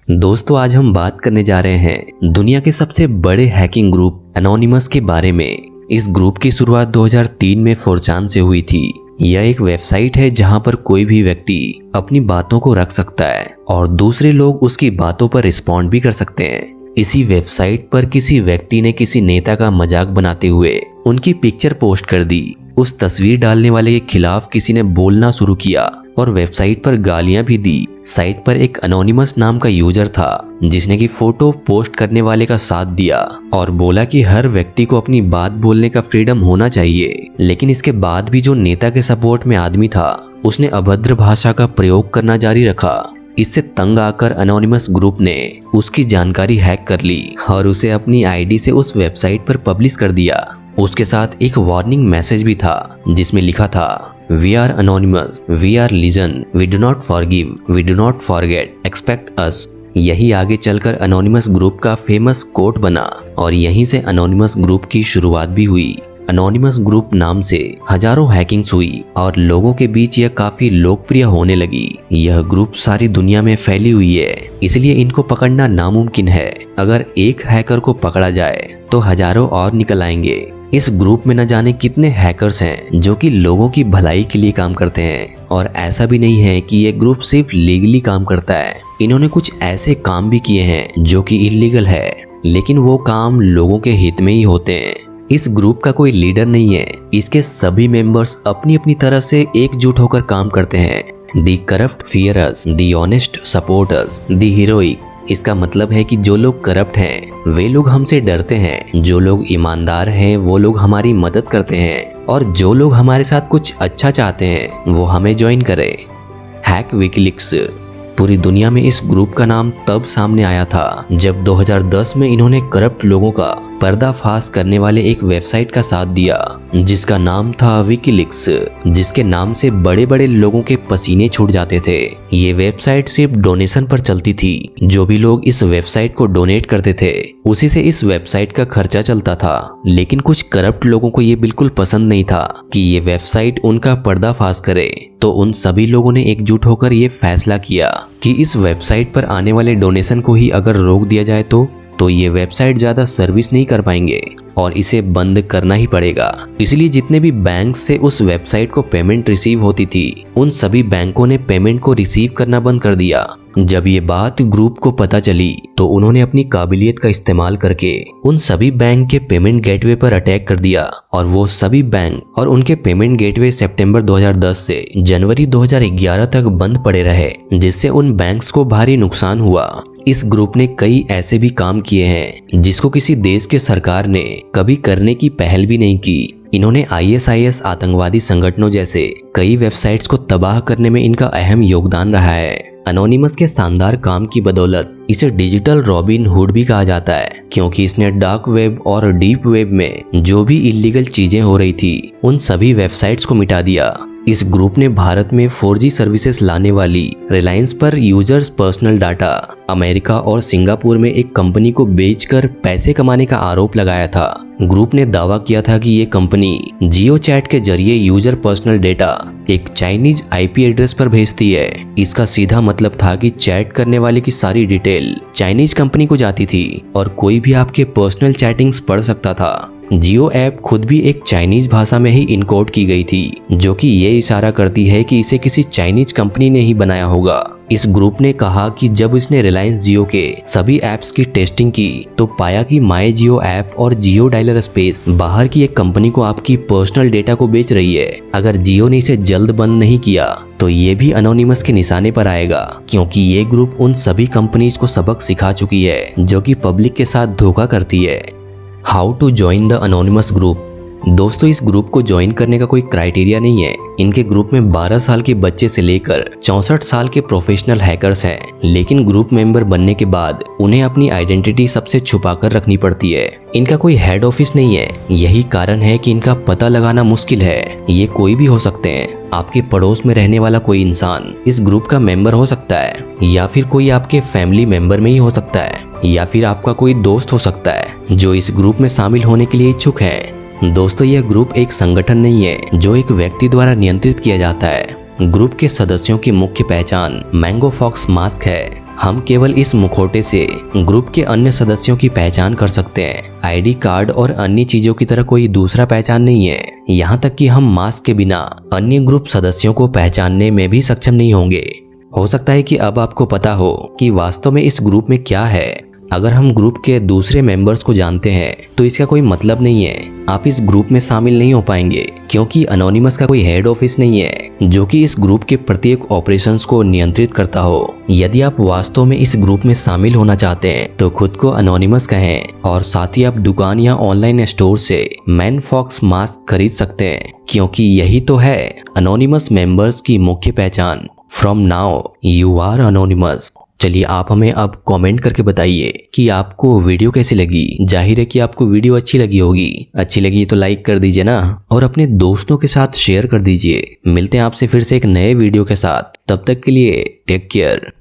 दोस्तों आज हम बात करने जा रहे हैं दुनिया के सबसे बड़े हैकिंग ग्रुप एनोनिमस के बारे में। इस ग्रुप की शुरुआत 2003 में 4chan से हुई थी। यह एक वेबसाइट है जहां पर कोई भी व्यक्ति अपनी बातों को रख सकता है और दूसरे लोग उसकी बातों पर रिस्पॉन्ड भी कर सकते हैं। इसी वेबसाइट पर किसी व्यक्ति ने किसी नेता का मजाक बनाते हुए उनकी पिक्चर पोस्ट कर दी। उस तस्वीर डालने वाले के खिलाफ किसी ने बोलना शुरू किया और वेबसाइट पर गालियां भी दी। साइट पर एक एनोनिमस नाम का यूजर था जिसने की फोटो पोस्ट करने वाले का साथ दिया और बोला कि हर व्यक्ति को अपनी बात बोलने का फ्रीडम होना चाहिए। लेकिन इसके बाद भी जो नेता के सपोर्ट में आदमी था उसने अभद्र भाषा का प्रयोग करना जारी रखा। इससे तंग आकर एनोनिमस ग्रुप ने उसकी जानकारी हैक कर ली और उसे अपनी आईडी से उस वेबसाइट पर पब्लिश कर दिया। उसके साथ एक वार्निंग मैसेज भी था जिसमें लिखा था, We are anonymous, we are legion, we do not forgive, we do not forget, expect us। यही आगे चलकर एनोनिमस ग्रुप का फेमस कोट बना और यहीं से एनोनिमस ग्रुप की शुरुआत भी हुई। एनोनिमस ग्रुप नाम से हजारों हैकिंग्स हुई और लोगों के बीच यह काफी लोकप्रिय होने लगी। यह ग्रुप सारी दुनिया में फैली हुई है, इसलिए इनको पकड़ना नामुमकिन है। अगर एक हैकर को पकड़ा जाए तो हजारों और निकल आएंगे। इस ग्रुप में न जाने कितने हैकर्स हैं जो कि लोगों की भलाई के लिए काम करते हैं। और ऐसा भी नहीं है कि ये ग्रुप सिर्फ लीगली काम करता है, इन्होंने कुछ ऐसे काम भी किए हैं जो कि इलीगल है, लेकिन वो काम लोगों के हित में ही होते हैं। इस ग्रुप का कोई लीडर नहीं है, इसके सभी मेंबर्स अपनी अपनी तरह से एकजुट होकर काम करते हैं। दी करप्ट फियर अस, दी ऑनेस्ट सपोर्ट अस, दी हीरोइक। इसका मतलब है कि जो लोग करप्ट हैं वे लोग हमसे डरते हैं, जो लोग ईमानदार हैं वो लोग हमारी मदद करते हैं और जो लोग हमारे साथ कुछ अच्छा चाहते हैं वो हमें ज्वाइन करें। Hack WikiLeaks. पूरी दुनिया में इस ग्रुप का नाम तब सामने आया था जब 2010 में इन्होंने करप्ट लोगों का पर्दाफाश करने वाले एक वेबसाइट का साथ दिया जिसका नाम था विकीलीक्स, जिसके नाम से बड़े बड़े लोगों के पसीने छूट जाते थे। ये वेबसाइट सिर्फ डोनेशन पर चलती थी, जो भी लोग इस वेबसाइट को डोनेट करते थे उसी से इस वेबसाइट का खर्चा चलता था। लेकिन कुछ करप्ट लोगों को ये बिल्कुल पसंद नहीं था कि ये वेबसाइट उनका पर्दाफाश करे, तो उन सभी लोगों ने एकजुट होकर ये फैसला किया कि इस वेबसाइट पर आने वाले डोनेशन को ही अगर रोक दिया जाए तो ये वेबसाइट ज्यादा सर्विस नहीं कर पाएंगे और इसे बंद करना ही पड़ेगा। इसलिए जितने भी बैंक से उस वेबसाइट को पेमेंट रिसीव होती थी उन सभी बैंकों ने पेमेंट को रिसीव करना बंद कर दिया। जब ये बात ग्रुप को पता चली तो उन्होंने अपनी काबिलियत का इस्तेमाल करके उन सभी बैंक के पेमेंट गेटवे पर अटैक कर दिया और वो सभी बैंक और उनके पेमेंट गेटवे सितंबर 2010 से जनवरी 2011 तक बंद पड़े रहे, जिससे उन बैंक्स को भारी नुकसान हुआ। इस ग्रुप ने कई ऐसे भी काम किए हैं जिसको किसी देश के सरकार ने कभी करने की पहल भी नहीं की। इन्होंने ISIS आतंकवादी संगठनों जैसे कई वेबसाइट्स को तबाह करने में इनका अहम योगदान रहा है। एनोनिमस के शानदार काम की बदौलत इसे डिजिटल रॉबिन हुड भी कहा जाता है, क्योंकि इसने डार्क वेब और डीप वेब में जो भी इलीगल चीजें हो रही थी उन सभी वेबसाइट्स को मिटा दिया। इस ग्रुप ने भारत में 4G सर्विसेज लाने वाली रिलायंस पर यूजर्स पर्सनल डाटा अमेरिका और सिंगापुर में एक कंपनी को बेचकर पैसे कमाने का आरोप लगाया था। ग्रुप ने दावा किया था कि ये कंपनी जियो चैट के जरिए यूजर पर्सनल डेटा एक चाइनीज IP एड्रेस पर भेजती है। इसका सीधा मतलब था कि चैट करने वाले की सारी डिटेल चाइनीज कंपनी को जाती थी और कोई भी आपके पर्सनल चैटिंग्स पढ़ सकता था। जियो ऐप खुद भी एक चाइनीज भाषा में ही इनकोड की गई थी, जो कि ये इशारा करती है कि इसे किसी चाइनीज कंपनी ने ही बनाया होगा। इस ग्रुप ने कहा कि जब इसने रिलायंस जियो के सभी ऐप्स की टेस्टिंग की तो पाया कि माई जियो ऐप और जियो डायलर स्पेस बाहर की एक कंपनी को आपकी पर्सनल डेटा को बेच रही है। अगर जियो ने इसे जल्द बंद नहीं किया तो ये भी एनोनिमस के निशाने पर आएगा, क्योंकि ये ग्रुप उन सभी कंपनीज को सबक सिखा चुकी है जो कि पब्लिक के साथ धोखा करती है। How to join the anonymous group. दोस्तों इस ग्रुप को ज्वाइन करने का कोई क्राइटेरिया नहीं है। इनके ग्रुप में 12 साल के बच्चे से लेकर 64 साल के प्रोफेशनल हैकर्स हैं, लेकिन ग्रुप मेंबर बनने के बाद उन्हें अपनी आइडेंटिटी सबसे छुपाकर रखनी पड़ती है। इनका कोई हेड ऑफिस नहीं है, यही कारण है कि इनका पता लगाना मुश्किल है। ये कोई भी हो सकते हैं, आपके पड़ोस में रहने वाला कोई इंसान इस ग्रुप का मेंबर हो सकता है, या फिर कोई आपके फैमिली मेंबर में ही हो सकता है, या फिर आपका कोई दोस्त हो सकता है जो इस ग्रुप में शामिल होने के लिए इच्छुक है। दोस्तों यह ग्रुप एक संगठन नहीं है जो एक व्यक्ति द्वारा नियंत्रित किया जाता है। ग्रुप के सदस्यों की मुख्य पहचान मैंगो फॉक्स मास्क है। हम केवल इस मुखौटे से ग्रुप के अन्य सदस्यों की पहचान कर सकते हैं। आईडी कार्ड और अन्य चीजों की तरह कोई दूसरा पहचान नहीं है। यहाँ तक कि हम मास्क के बिना अन्य ग्रुप सदस्यों को पहचानने में भी सक्षम नहीं होंगे। हो सकता है कि अब आपको पता हो कि वास्तव में इस ग्रुप में क्या है। अगर हम ग्रुप के दूसरे मेंबर्स को जानते हैं तो इसका कोई मतलब नहीं है। आप इस ग्रुप में शामिल नहीं हो पाएंगे क्योंकि अनोनिमस का कोई हेड ऑफिस नहीं है जो कि इस ग्रुप के प्रत्येक ऑपरेशंस को नियंत्रित करता हो। यदि आप वास्तव में इस ग्रुप में शामिल होना चाहते हैं तो खुद को अनोनिमस कहें और साथ ही आप दुकान या ऑनलाइन स्टोर से मैन फॉक्स मास्क खरीद सकते हैं क्योंकि यही तो है अनोनिमस मेंबर्स की मुख्य पहचान। From now you are anonymous. चलिए आप हमें अब कमेंट करके बताइए कि आपको वीडियो कैसी लगी। जाहिर है कि आपको वीडियो अच्छी लगी होगी। अच्छी लगी तो लाइक कर दीजिए ना, और अपने दोस्तों के साथ शेयर कर दीजिए। मिलते हैं आपसे फिर से एक नए वीडियो के साथ। तब तक के लिए टेक केयर।